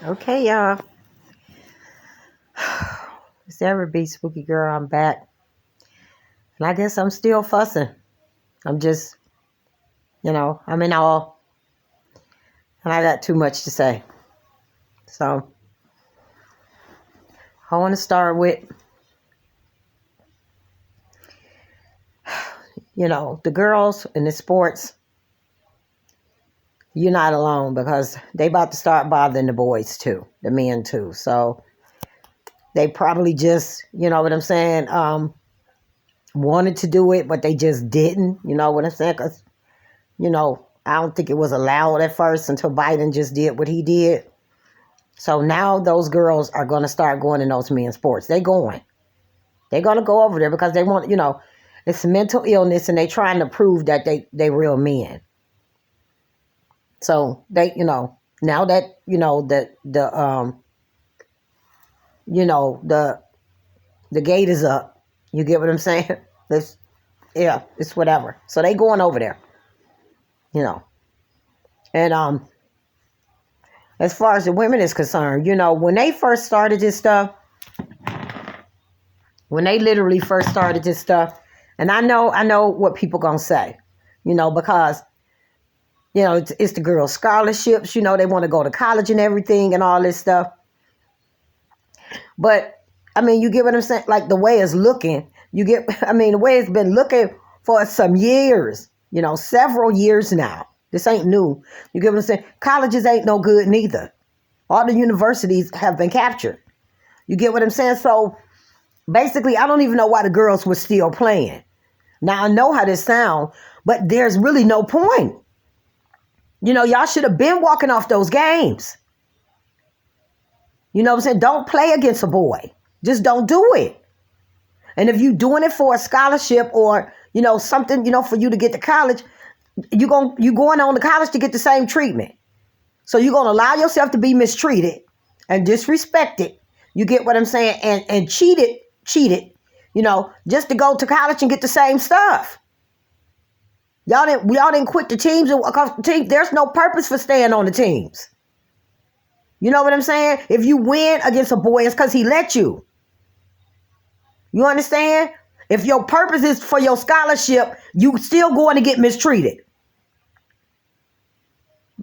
Okay, y'all. It's ever be spooky girl. I'm back, and I guess I'm still fussing. I'm just, I'm in awe, and I got too much to say. So I want to start with, the girls in the sports. You're not alone because they about to start bothering the boys too, the men too. So they probably just, you know what I'm saying, wanted to do it, but they just didn't. You know what I'm saying? Because I don't think it was allowed at first until Biden just did what he did. So now those girls are going to start going in those men's sports. They're going. They're going to go over there because they want, it's mental illness and they're trying to prove that they real men. So they, now that, the gate is up. You get what I'm saying? It's whatever. So they going over there, And as far as the women is concerned, when they first started this stuff, when they literally first started this stuff, and I know what people gonna say, because it's the girls' scholarships, they want to go to college and everything and all this stuff. But I mean, you get what I'm saying? Like the way it's looking, the way it's been looking for some years, several years now. This ain't new. You get what I'm saying? Colleges ain't no good neither. All the universities have been captured. You get what I'm saying? So basically, I don't even know why the girls were still playing. Now, I know how this sounds, but there's really no point. Y'all should have been walking off those games. You know what I'm saying? Don't play against a boy. Just don't do it. And if you're doing it for a scholarship or, something, for you to get to college, you going on to college to get the same treatment. So you're going to allow yourself to be mistreated and disrespected. You get what I'm saying? And cheated, just to go to college and get the same stuff. Y'all didn't quit the teams because there's no purpose for staying on the teams. You know what I'm saying? If you win against a boy, it's because he let you. You understand? If your purpose is for your scholarship, you still going to get mistreated.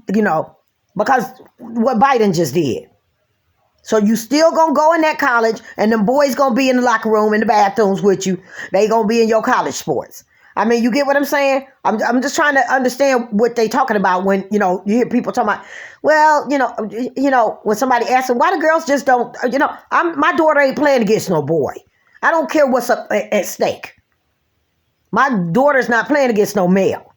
Because what Biden just did. So you still going to go in that college and them boys going to be in the locker room, in the bathrooms with you. They going to be in your college sports. I mean, you get what I'm saying? I'm just trying to understand what they talking about when, you hear people talking about, well, when somebody asks them, why the girls just don't, my daughter ain't playing against no boy. I don't care what's up at stake. My daughter's not playing against no male.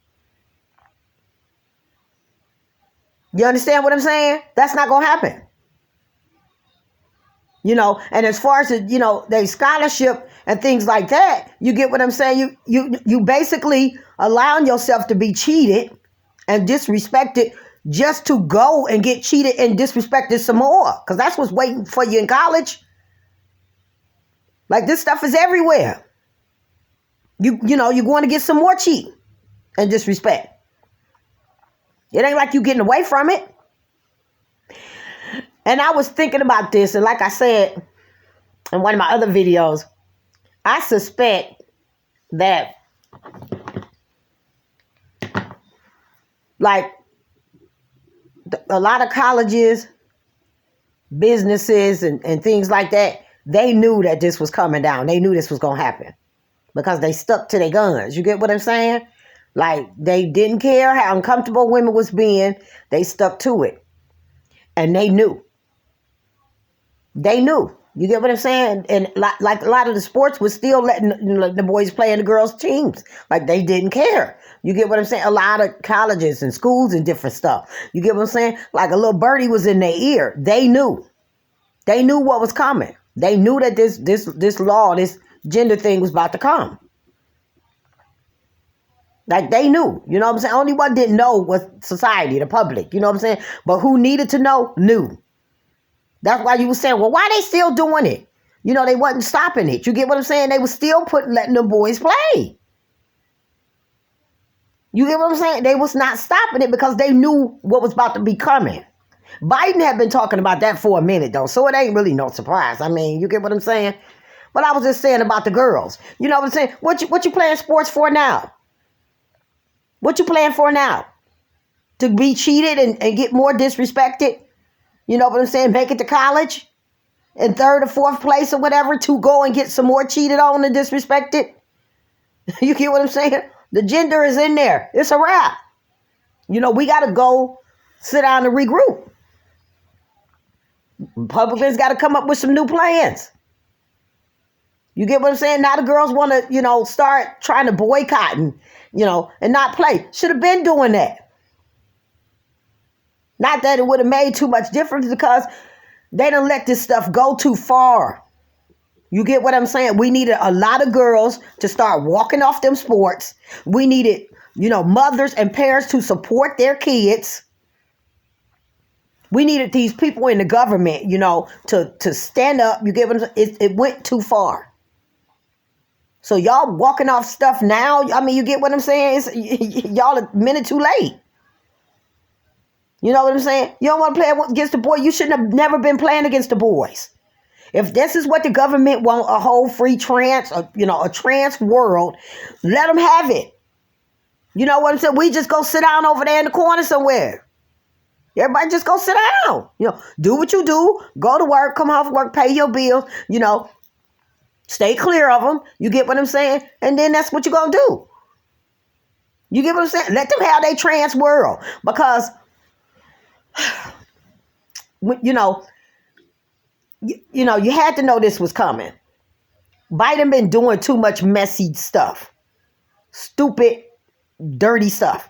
You understand what I'm saying? That's not going to happen. And as far as, they scholarship and things like that, you get what I'm saying? You basically allowing yourself to be cheated and disrespected just to go and get cheated and disrespected some more. Because that's what's waiting for you in college. Like, this stuff is everywhere. You're going to get some more cheat and disrespect. It ain't like you getting away from it. And I was thinking about this, and like I said in one of my other videos, I suspect that, like, a lot of colleges, businesses, and things like that, they knew that this was coming down. They knew this was going to happen because they stuck to their guns. You get what I'm saying? Like, they didn't care how uncomfortable women was being. They stuck to it. And they knew. They knew. You get what I'm saying? And like a lot of the sports was still letting the boys play in the girls' teams. Like, they didn't care. You get what I'm saying? A lot of colleges and schools and different stuff. You get what I'm saying? Like, a little birdie was in their ear. They knew. They knew what was coming. They knew that this law, this gender thing was about to come. Like, they knew. You know what I'm saying? Only one didn't know was society, the public. You know what I'm saying? But who needed to know, knew. That's why you were saying, well, why they still doing it? They wasn't stopping it. You get what I'm saying? They were still letting them boys play. You get what I'm saying? They was not stopping it because they knew what was about to be coming. Biden had been talking about that for a minute, though, so it ain't really no surprise. I mean, you get what I'm saying? But I was just saying about the girls. You know what I'm saying? What you playing sports for now? What you playing for now? To be cheated and get more disrespected? You know what I'm saying? Make it to college in third or fourth place or whatever to go and get some more cheated on and disrespected? You get what I'm saying? The gender is in there. It's a wrap. You know, we got to go sit down and regroup. Republicans got to come up with some new plans. You get what I'm saying? Now the girls want to, start trying to boycott and not play. Should have been doing that. Not that it would have made too much difference because they done let this stuff go too far. You get what I'm saying? We needed a lot of girls to start walking off them sports. We needed, mothers and parents to support their kids. We needed these people in the government, to stand up. You get what I'm saying? It went too far. So y'all walking off stuff now. I mean, you get what I'm saying? Y'all a minute too late. You know what I'm saying? You don't want to play against the boy. You shouldn't have never been playing against the boys. If this is what the government want, a whole free trans, a trans world, let them have it. You know what I'm saying? We just go sit down over there in the corner somewhere. Everybody just go sit down. Do what you do. Go to work, come off work, pay your bills, stay clear of them. You get what I'm saying? And then that's what you're going to do. You get what I'm saying? Let them have their trans world. Because, you had to know this was coming. Biden been doing too much messy stuff. Stupid, dirty stuff.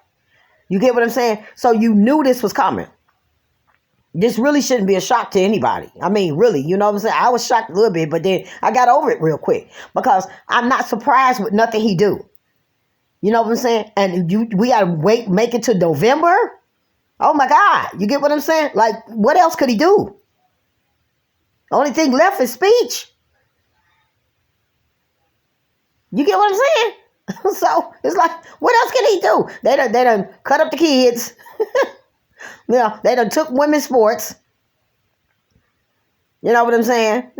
You get what I'm saying? So you knew this was coming. This really shouldn't be a shock to anybody. I mean, really, you know what I'm saying? I was shocked a little bit, but then I got over it real quick because I'm not surprised with nothing he do. You know what I'm saying? And we got to wait, make it to November? Oh my God. You get what I'm saying? Like, what else could he do? Only thing left is speech. You get what I'm saying? So it's like, what else can he do? They done cut up the kids. They done took women's sports. You know what I'm saying?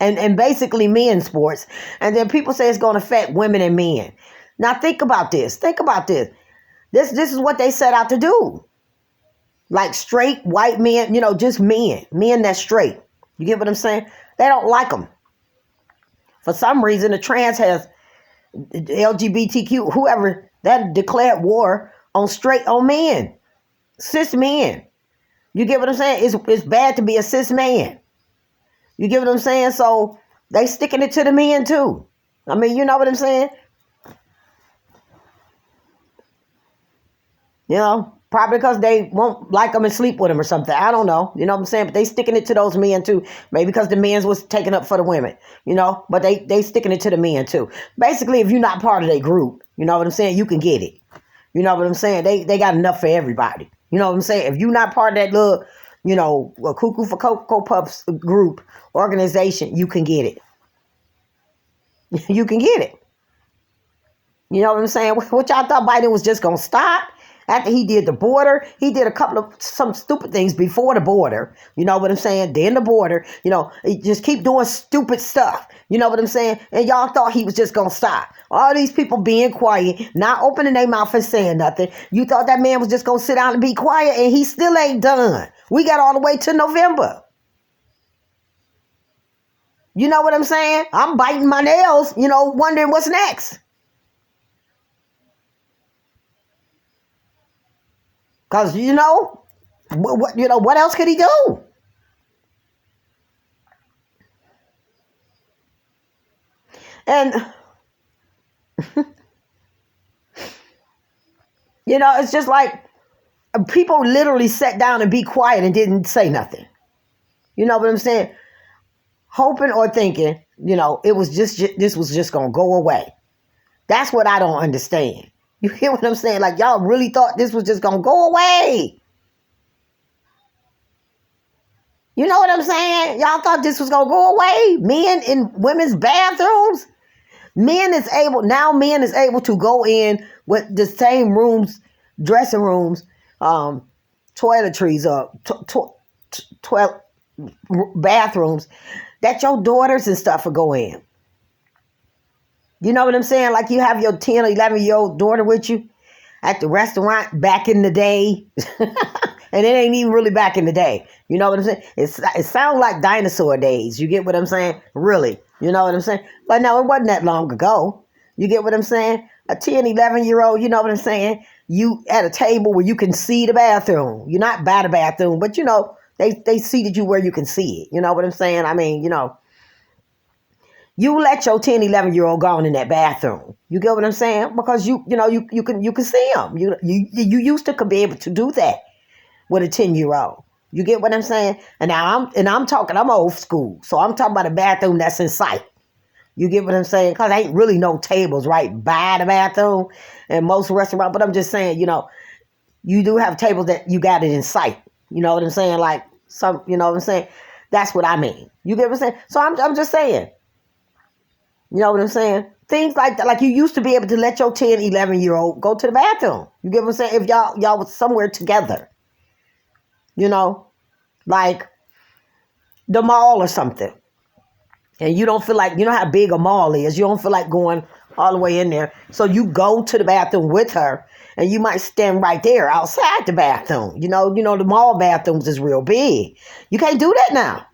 and basically men's sports. And then people say it's going to affect women and men. Now think about this. Think about this. This is what they set out to do. Like straight white men, just men. Men that's straight. You get what I'm saying? They don't like them. For some reason, the trans has LGBTQ, whoever, that declared war on men, cis men. You get what I'm saying? It's bad to be a cis man. You get what I'm saying? So they sticking it to the men too. I mean, you know what I'm saying? Probably because they won't like them and sleep with them or something. I don't know. You know what I'm saying? But they sticking it to those men too. Maybe because the men's was taken up for the women, but they sticking it to the men too. Basically, if you're not part of their group, you know what I'm saying? You can get it. You know what I'm saying? They got enough for everybody. You know what I'm saying? If you're not part of that little, Cuckoo for Cocoa Puffs group organization, you can get it. You can get it. You know what I'm saying? What y'all thought Biden was just going to stop? After he did the border, he did some stupid things before the border. You know what I'm saying? Then the border, he just keep doing stupid stuff. You know what I'm saying? And y'all thought he was just going to stop. All these people being quiet, not opening their mouth and saying nothing. You thought that man was just going to sit down and be quiet, and he still ain't done. We got all the way to November. You know what I'm saying? I'm biting my nails, wondering what's next. Because, what else could he do? And, it's just like people literally sat down and be quiet and didn't say nothing. You know what I'm saying? Hoping or thinking, it was this was just going to go away. That's what I don't understand. You hear what I'm saying? Like, y'all really thought this was just going to go away. You know what I'm saying? Y'all thought this was going to go away. Men in women's bathrooms. Men is able to go in with the same rooms, dressing rooms, toiletries, 12 bathrooms that your daughters and stuff will go in. You know what I'm saying? Like you have your 10 or 11-year-old daughter with you at the restaurant back in the day. And it ain't even really back in the day. You know what I'm saying? It sounds like dinosaur days. You get what I'm saying? Really. You know what I'm saying? But no, it wasn't that long ago. You get what I'm saying? A 10, 11-year-old, you know what I'm saying? You at a table where you can see the bathroom. You're not by the bathroom, but they seated you where you can see it. You know what I'm saying? I mean, you let your 10, 11-year-old go in that bathroom. You get what I'm saying? Because you can see them. You used to be able to do that with a 10-year-old. You get what I'm saying? And now I'm old school. So I'm talking about a bathroom that's in sight. You get what I'm saying? Because ain't really no tables right by the bathroom in most restaurants. But I'm just saying, you do have tables that you got it in sight. You know what I'm saying? Like some, you know what I'm saying? That's what I mean. You get what I'm saying? So I'm just saying. You know what I'm saying? Things like that. Like you used to be able to let your 10, 11-year-old go to the bathroom. You get what I'm saying? If y'all was somewhere together. Like the mall or something. And you don't feel like, how big a mall is. You don't feel like going all the way in there. So you go to the bathroom with her and you might stand right there outside the bathroom. The mall bathrooms is real big. You can't do that now.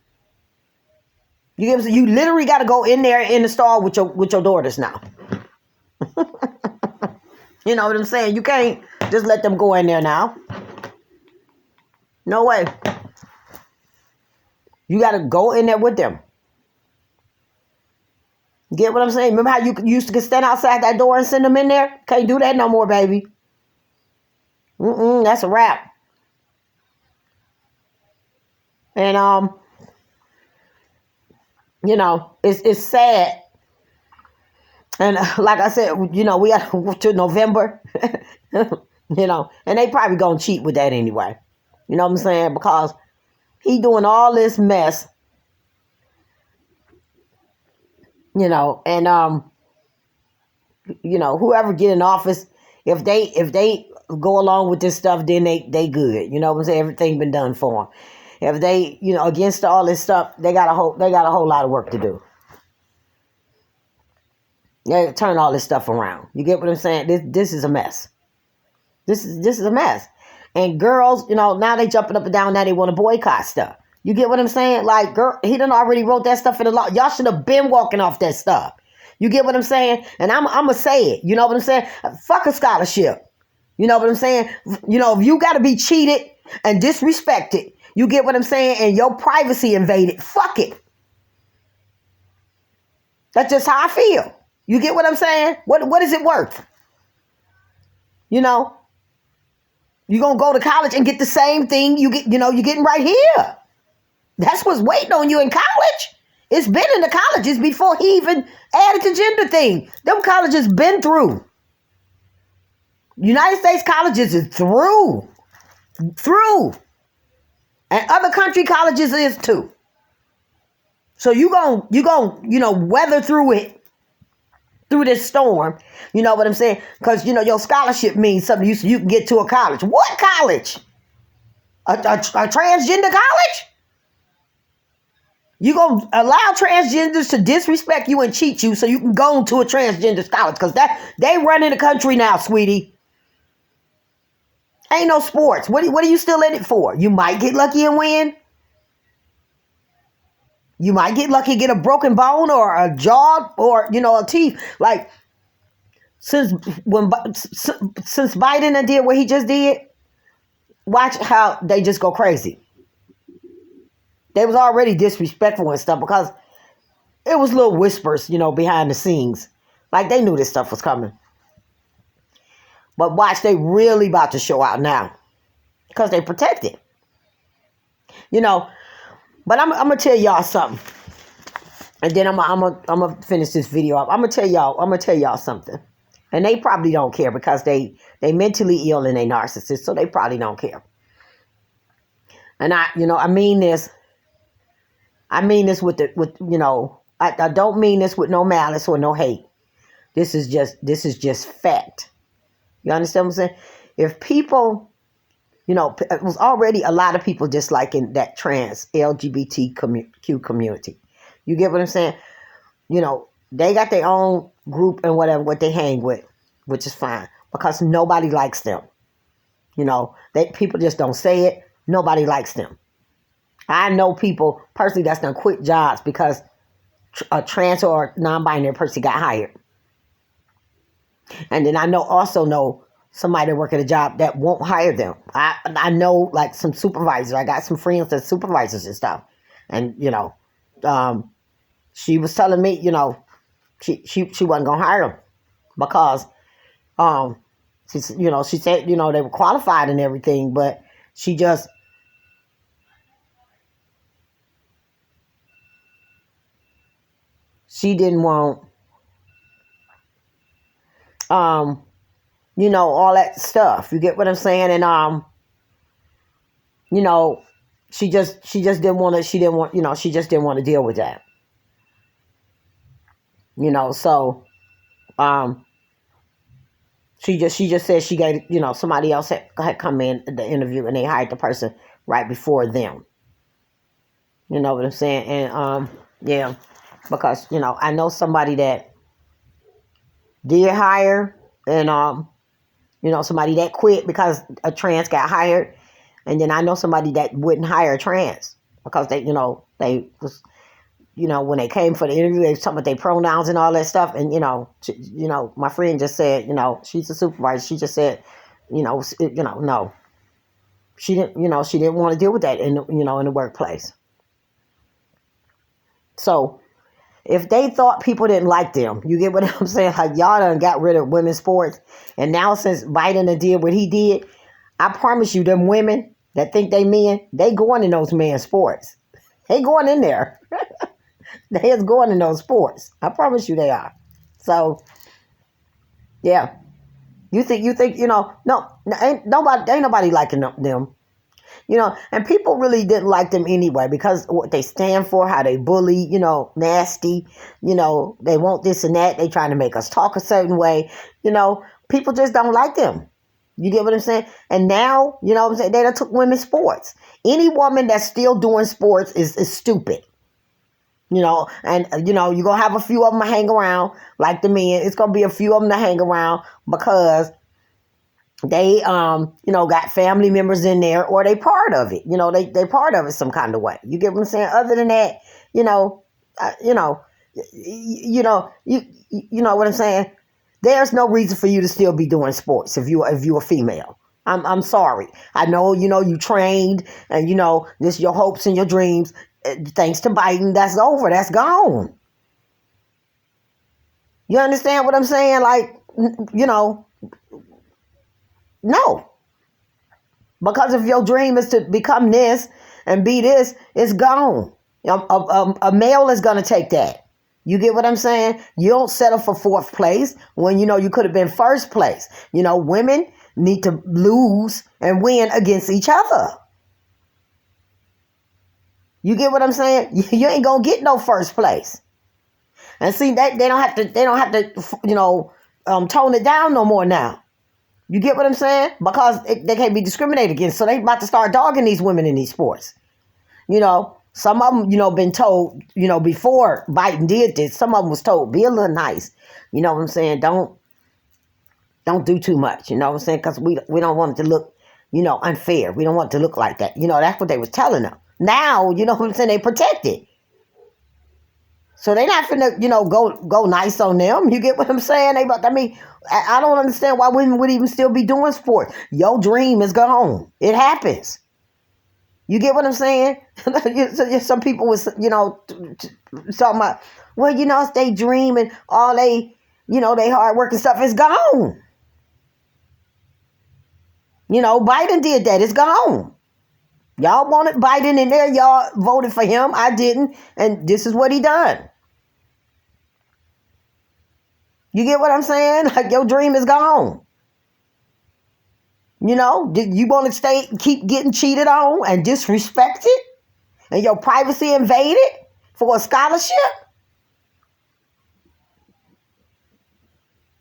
You literally got to go in there in the stall with your daughters now. You know what I'm saying? You can't just let them go in there now. No way. You got to go in there with them. Get what I'm saying? Remember how you used to stand outside that door and send them in there? Can't do that no more, baby. That's a wrap. And it's sad. And like I said, we got to November. And they probably gonna cheat with that anyway. You know what I'm saying? Because he doing all this mess. And whoever get in office, if they go along with this stuff, then they good. You know what I'm saying? Everything been done for them. If they, against all this stuff, they got a whole lot of work to do. They turn all this stuff around. You get what I'm saying? This is a mess. This is a mess. And girls, now they jumping up and down. Now they want to boycott stuff. You get what I'm saying? Like, girl, he done already wrote that stuff in the law. Y'all should have been walking off that stuff. You get what I'm saying? And I'm going to say it. You know what I'm saying? Fuck a scholarship. You know what I'm saying? If you got to be cheated and disrespected, you get what I'm saying? And your privacy invaded, fuck it. That's just how I feel. You get what I'm saying? What is it worth? You're going to go to college and get the same thing you're getting right here. That's what's waiting on you in college. It's been in the colleges before he even added the gender thing. Them colleges been through. United States colleges is through. And other country colleges is too. So you gon' weather through it, through this storm. You know what I'm saying? Because, your scholarship means something you can get to a college. What college? A transgender college? You going to allow transgenders to disrespect you and cheat you so you can go to a transgender college. Because they running the country now, sweetie. Ain't no sports. What are you still in it for? You might get lucky and win. You might get lucky, get a broken bone or a jaw or, a teeth. Like, since Biden did what he just did, watch how they just go crazy. They was already disrespectful and stuff because it was little whispers, behind the scenes. Like they knew this stuff was coming. But watch, they really about to show out now because they protected. But I'm going to tell y'all something. And then I'm going to finish this video up. I'm going to tell y'all something. And they probably don't care because they mentally ill and they narcissists, so they probably don't care. And I mean this. I mean this I don't mean this with no malice or no hate. This is just fact. You understand what I'm saying? If people It was already a lot of people just like in that trans LGBTQ community. You get what I'm saying? They got their own group and whatever, what they hang with, which is fine because nobody likes them. People just don't say it. Nobody likes them. I know people personally that's done quit jobs because a trans or non-binary person got hired. And then I also know somebody that work at a job that won't hire them. I know like some supervisors. I got some friends that's supervisors and stuff. And, she was telling me, she wasn't gonna hire them because she said, they were qualified and everything, but she didn't want all that stuff. You get what I'm saying? And she just didn't want to, she just didn't want to deal with that. So she just said she gave, somebody else had come in the interview and they hired the person right before them. You know what I'm saying? And yeah, because I know somebody that did hire, and somebody that quit because a trans got hired, and then I know somebody that wouldn't hire a trans because they was, when they came for the interview, they was talking about their pronouns and all that stuff, and my friend just said, she's a supervisor, she just said, no, she didn't want to deal with that in the workplace. So if they thought people didn't like them, you get what I'm saying? Like, y'all done got rid of women's sports. And now since Biden did what he did, I promise you, them women that think they men, they going in those men's sports. They going in there. They is going in those sports. I promise you they are. So, yeah. You think, no, ain't nobody liking them. And people really didn't like them anyway because what they stand for, how they bully, nasty, they want this and that. They trying to make us talk a certain way. People just don't like them. You get what I'm saying? And now, what I'm saying, they done took women's sports. Any woman that's still doing sports is stupid. And, you're going to have a few of them to hang around like the men. It's going to be a few of them to hang around because they, got family members in there or they part of it. They part of it some kind of way. You get what I'm saying? Other than that, you know what I'm saying? There's no reason for you to still be doing sports if you're a female. I'm sorry. I know, you trained and, this your hopes and your dreams. Thanks to Biden, that's over. That's gone. You understand what I'm saying? Like, no. Because if your dream is to become this and be this, it's gone. A male is going to take that. You get what I'm saying? You don't settle for fourth place when you could have been first place. Women need to lose and win against each other. You get what I'm saying? You ain't gonna get no first place. And see that they don't have to tone it down no more now. You get what I'm saying? Because they can't be discriminated against. So they about to start dogging these women in these sports. Some of them, been told, before Biden did this, some of them was told, be a little nice. You know what I'm saying? Don't do too much. You know what I'm saying? Because we don't want it to look, unfair. We don't want it to look like that. That's what they was telling them. Now, you know what I'm saying? They protected. So they not finna, go nice on them. You get what I'm saying? I don't understand why women would even still be doing sports. Your dream is gone. It happens. You get what I'm saying? Some people was, talking about, well, it's they dream and all they hard work and stuff is gone. Biden did that. It's gone. Y'all wanted Biden in there. Y'all voted for him. I didn't. And this is what he done. You get what I'm saying? Like, your dream is gone. Did you want to keep getting cheated on and disrespected and your privacy invaded for a scholarship?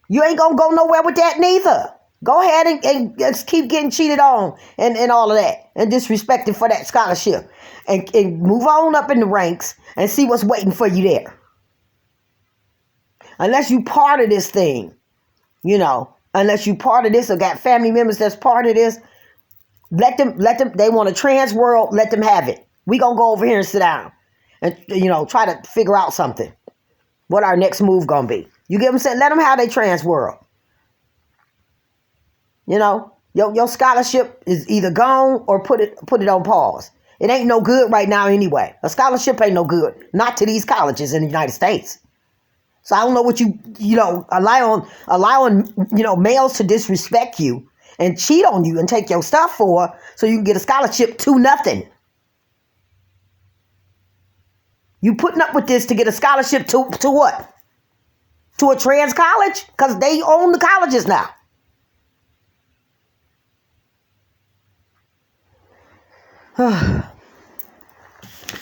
You ain't going to go nowhere with that neither. Go ahead and just keep getting cheated on and all of that and disrespected for that scholarship. And move on up in the ranks and see what's waiting for you there. Unless you part of this thing, unless you part of this or got family members that's part of this, let them, they want a trans world, let them have it. We gonna go over here and sit down and, try to figure out something. What our next move gonna be. You get what I'm saying? Let them have their trans world. Your scholarship is either gone or put it on pause. It ain't no good right now anyway. A scholarship ain't no good. Not to these colleges in the United States. So I don't know what allowing males to disrespect you and cheat on you and take your stuff for so you can get a scholarship to nothing. You putting up with this to get a scholarship to what? To a trans college? Because they own the colleges now.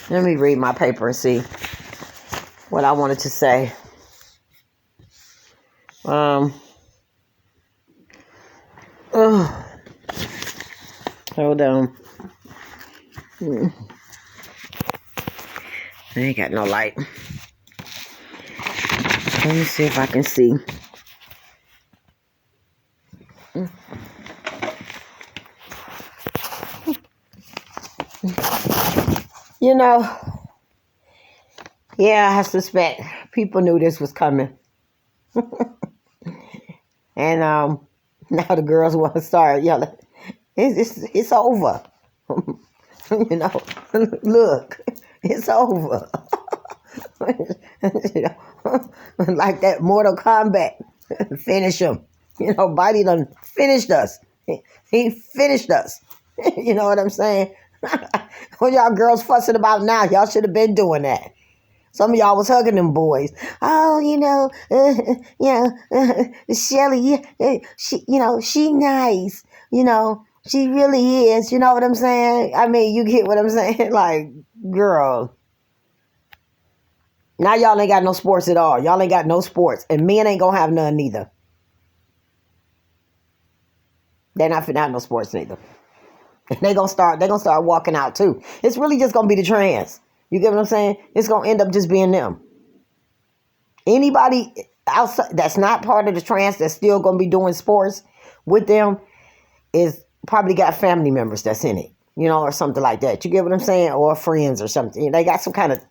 Let me read my paper and see what I wanted to say. Hold on. I ain't got no light. Let me see if I can see. Yeah, I suspect people knew this was coming. And now the girls want to start yelling. It's over. Look, it's over. Like that Mortal Kombat. Finish him. Biden done finished us. He finished us. You know what I'm saying? What y'all girls fussing about now? Y'all should have been doing that. Some of y'all was hugging them boys. Oh, Shelly, she nice. She really is. You know what I'm saying? I mean, you get what I'm saying? Like, girl. Now y'all ain't got no sports at all. Y'all ain't got no sports. And men ain't gonna have none neither. They're not finna have no sports neither. And they're gonna start walking out too. It's really just gonna be the trans. You get what I'm saying? It's going to end up just being them. Anybody outside that's not part of the trans that's still going to be doing sports with them is probably got family members that's in it, or something like that. You get what I'm saying? Or friends or something. They got some kind of,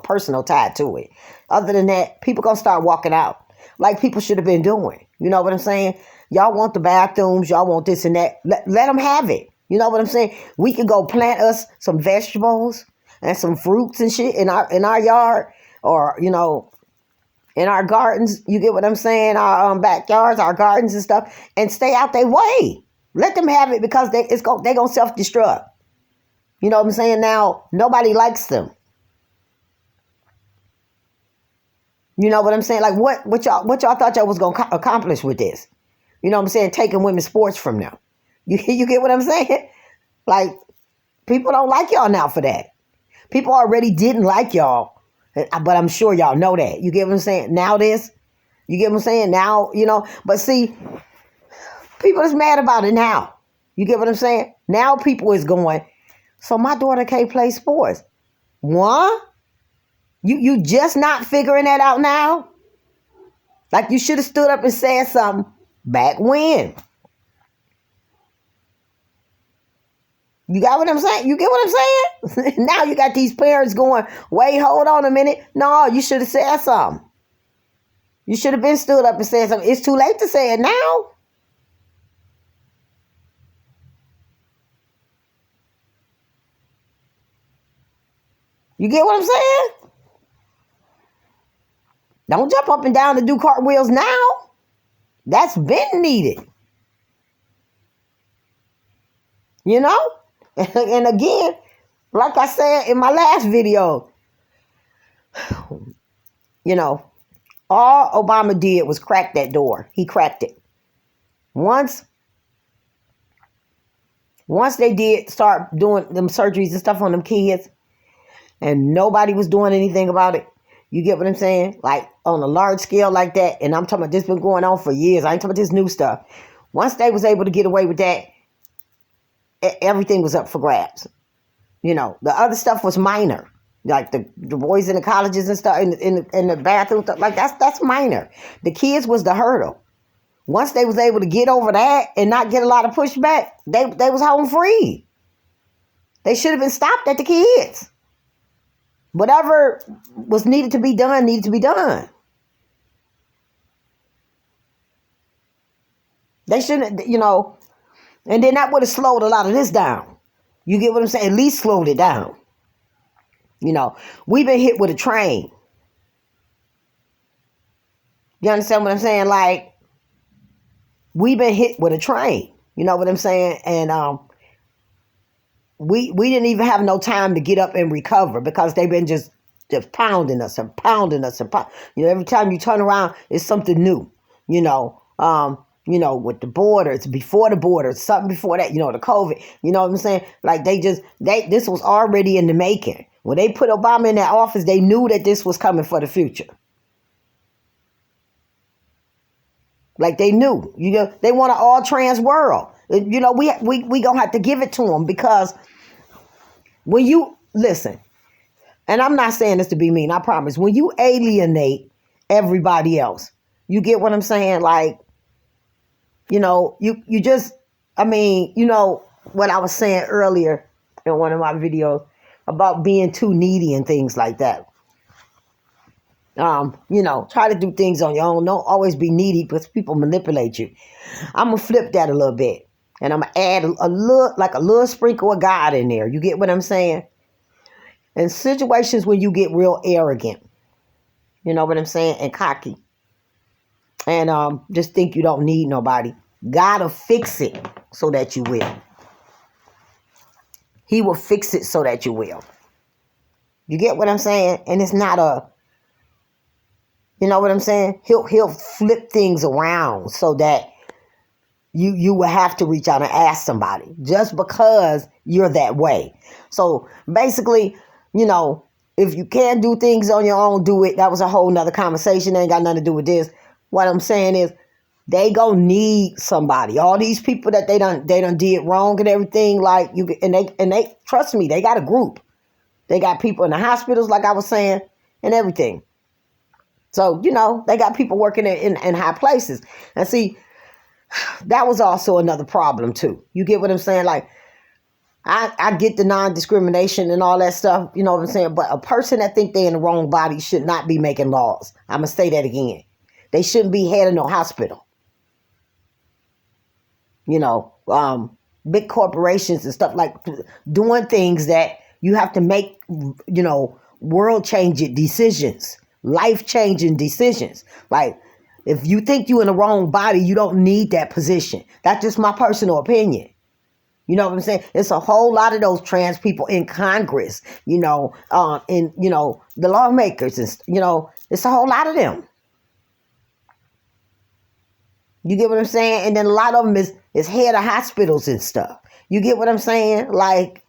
personal tie to it. Other than that, people going to start walking out like people should have been doing. You know what I'm saying? Y'all want the bathrooms. Y'all want this and that. Let them have it. You know what I'm saying? We could go plant us some vegetables and some fruits and shit in our yard, or in our gardens. You get what I'm saying? Our backyards, our gardens and stuff, and stay out their way. Let them have it because they're gonna self-destruct. You know what I'm saying? Now nobody likes them. You know what I'm saying? Like what y'all thought y'all was gonna accomplish with this? You know what I'm saying? Taking women's sports from them. You get what I'm saying? Like, people don't like y'all now for that. People already didn't like y'all, but I'm sure y'all know that. You get what I'm saying? Now this, you get what I'm saying? Now, but see, people is mad about it now. You get what I'm saying? Now people is going, so my daughter can't play sports. What? You just not figuring that out now? Like, you should have stood up and said something back when. You got what I'm saying? You get what I'm saying? Now you got these parents going, wait, hold on a minute. No, you should have said something. You should have been stood up and said something. It's too late to say it now. You get what I'm saying? Don't jump up and down and do cartwheels now. That's been needed. And again, like I said in my last video, all Obama did was crack that door. He cracked it. Once they did start doing them surgeries and stuff on them kids, and nobody was doing anything about it, you get what I'm saying? Like, on a large scale like that, and I'm talking about this been going on for years. I ain't talking about this new stuff. Once they was able to get away with that, everything was up for grabs. You know, the other stuff was minor. Like the boys in the colleges and stuff, in the bathroom, stuff, like that's minor. The kids was the hurdle. Once they was able to get over that and not get a lot of pushback, they was home free. They should have been stopped at the kids. Whatever was needed to be done, needed to be done. They shouldn't, you know, and then that would have slowed a lot of this down. You get what I'm saying? At least slowed it down. You know, we've been hit with a train. You understand what I'm saying? Like, we've been hit with a train. You know what I'm saying? And we didn't even have no time to get up and recover because they've been just pounding us and pounding us and you know, every time you turn around, it's something new. You know, with the borders, before the borders, something before that, you know, the COVID. You know what I'm saying? Like this was already in the making. When they put Obama in that office, they knew that this was coming for the future. Like they knew, you know, they want an all trans world. You know, we gonna have to give it to them because when you listen, and I'm not saying this to be mean, I promise. When you alienate everybody else, you get what I'm saying? Like, you know, you just, I mean, you know what I was saying earlier in one of my videos about being too needy and things like that. You know, try to do things on your own. Don't always be needy because people manipulate you. I'm going to flip that a little bit. And I'm going to add a little sprinkle of God in there. You get what I'm saying? In situations when you get real arrogant, you know what I'm saying? And cocky. And just think you don't need nobody. God will fix it so that you will. He will fix it so that you will. You get what I'm saying? And it's not you know what I'm saying? He'll flip things around so that you will have to reach out and ask somebody just because you're that way. So basically, you know, if you can't do things on your own, do it. That was a whole nother conversation. Ain't got nothing to do with this. What I'm saying is they gonna need somebody. All these people that they done did wrong and everything, like and they trust me, they got a group. They got people in the hospitals, like I was saying, and everything. So, you know, they got people working in high places. And see, that was also another problem too. You get what I'm saying? Like, I get the non-discrimination and all that stuff, you know what I'm saying? But a person that think they're in the wrong body should not be making laws. I'm going to say that again. They shouldn't be head of no hospital. You know, big corporations and stuff like doing things that you have to make, you know, world-changing decisions, life-changing decisions. Like, if you think you're in the wrong body, you don't need that position. That's just my personal opinion. You know what I'm saying? It's a whole lot of those trans people in Congress, you know, in, you know, the lawmakers, and, you know, it's a whole lot of them. You get what I'm saying? And then a lot of them is head of hospitals and stuff. You get what I'm saying? Like,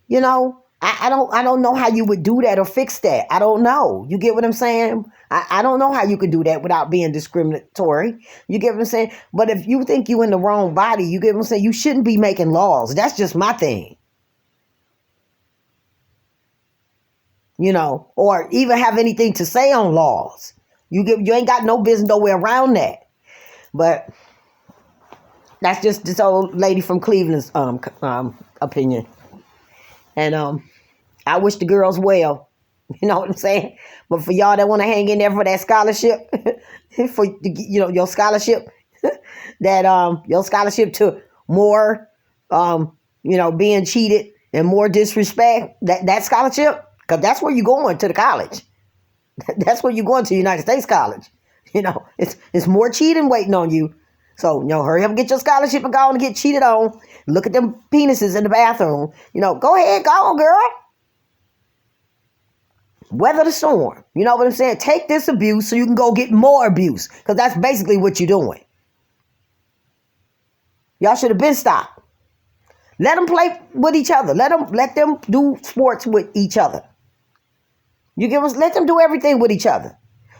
you know, I don't know how you would do that or fix that. I don't know. You get what I'm saying? I don't know how you could do that without being discriminatory. You get what I'm saying? But if you think you're in the wrong body, you get what I'm saying? You shouldn't be making laws. That's just my thing. You know, or even have anything to say on laws. You ain't got no business nowhere around that. But that's just this old lady from Cleveland's opinion. And I wish the girls well. You know what I'm saying? But for y'all that want to hang in there for that scholarship, for you know your scholarship, that your scholarship to more, you know, being cheated and more disrespect. That scholarship, because that's where you're going to the college. That's where you're going to United States College. You know, it's more cheating waiting on you. So, you know, hurry up and get your scholarship and go on and get cheated on. Look at them penises in the bathroom. You know, go ahead, go on, girl. Weather the storm. You know what I'm saying? Take this abuse so you can go get more abuse. Because that's basically what you're doing. Y'all should have been stopped. Let them play with each other. Let them do sports with each other. You get what? Let them do everything with each other.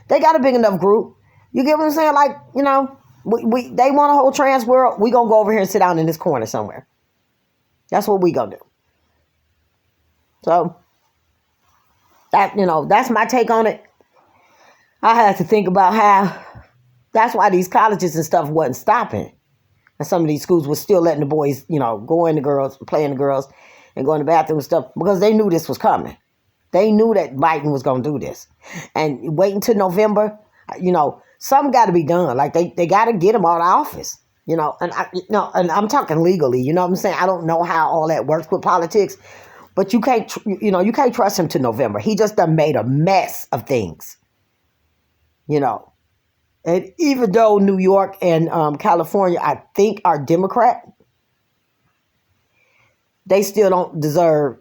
They got a big enough group. You get what I'm saying? Like, you know, They want a whole trans world. We gonna go over here and sit down in this corner somewhere. That's what we gonna do. So that's my take on it. I had to think about how that's why these colleges and stuff wasn't stopping. And some of these schools were still letting the boys, go in the girls, play in the girls, and go in the bathroom and stuff, because they knew this was coming. They knew that Biden was going to do this. And wait until November, something got to be done. Like, they got to get him out of office, and I'm talking legally, you know what I'm saying? I don't know how all that works with politics, but you can't trust him to November. He just done made a mess of things, And even though New York and California, I think, are Democrat, they still don't deserve,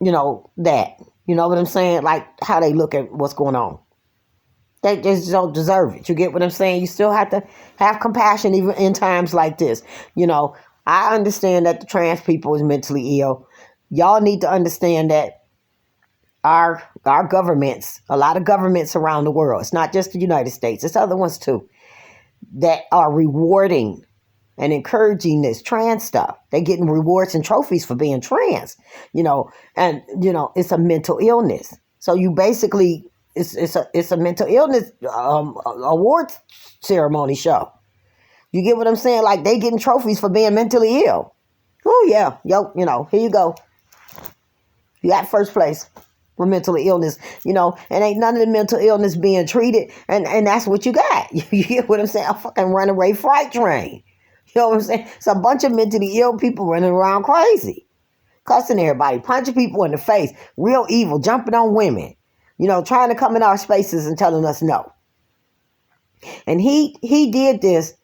that. You know what I'm saying? Like, how they look at what's going on. They just don't deserve it. You get what I'm saying? You still have to have compassion even in times like this. I understand that the trans people is mentally ill. Y'all need to understand that our governments, a lot of governments around the world, it's not just the United States, it's other ones too, that are rewarding and encouraging this trans stuff. They're getting rewards and trophies for being trans, and it's a mental illness. So you basically, it's a mental illness awards ceremony show. You get what I'm saying? Like, they getting trophies for being mentally ill. Oh yeah, here you go. You got first place with mental illness, and ain't none of the mental illness being treated, and that's what you got. You get what I'm saying? A fucking runaway freight train. You know what I'm saying? It's a bunch of mentally ill people running around crazy, cussing everybody, punching people in the face, real evil, jumping on women, trying to come in our spaces and telling us no. And he did this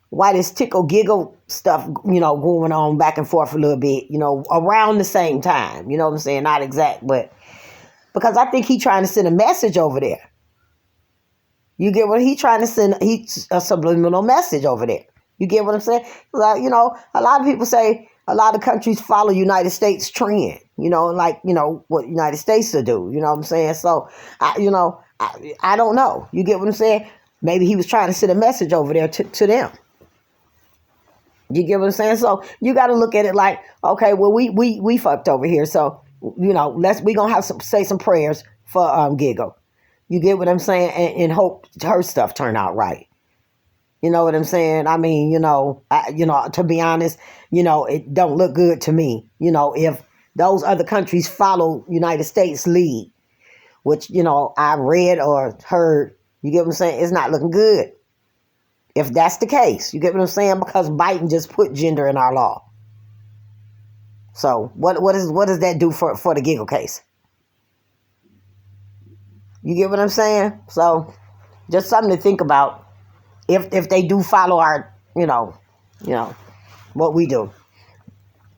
while this tickle giggle stuff, going on back and forth a little bit, around the same time. You know what I'm saying? Not exact, but because I think he trying to send a message over there. You get what he trying to send? He's a subliminal message over there. You get what I'm saying? Like, a lot of people say a lot of countries follow United States trend, what United States will do. You know what I'm saying? So, I don't know. You get what I'm saying? Maybe he was trying to send a message over there to them. You get what I'm saying? So you got to look at it like, okay, well, we fucked over here. So, we gonna have say some prayers for Giggle. You get what I'm saying? And hope her stuff turn out right. You know what I'm saying? I mean, to be honest, it don't look good to me. If those other countries follow United States lead, which, I read or heard, you get what I'm saying? It's not looking good. If that's the case, you get what I'm saying? Because Biden just put gender in our law. So what does that do for the Giggle case? You get what I'm saying? So just something to think about if they do follow our, what we do.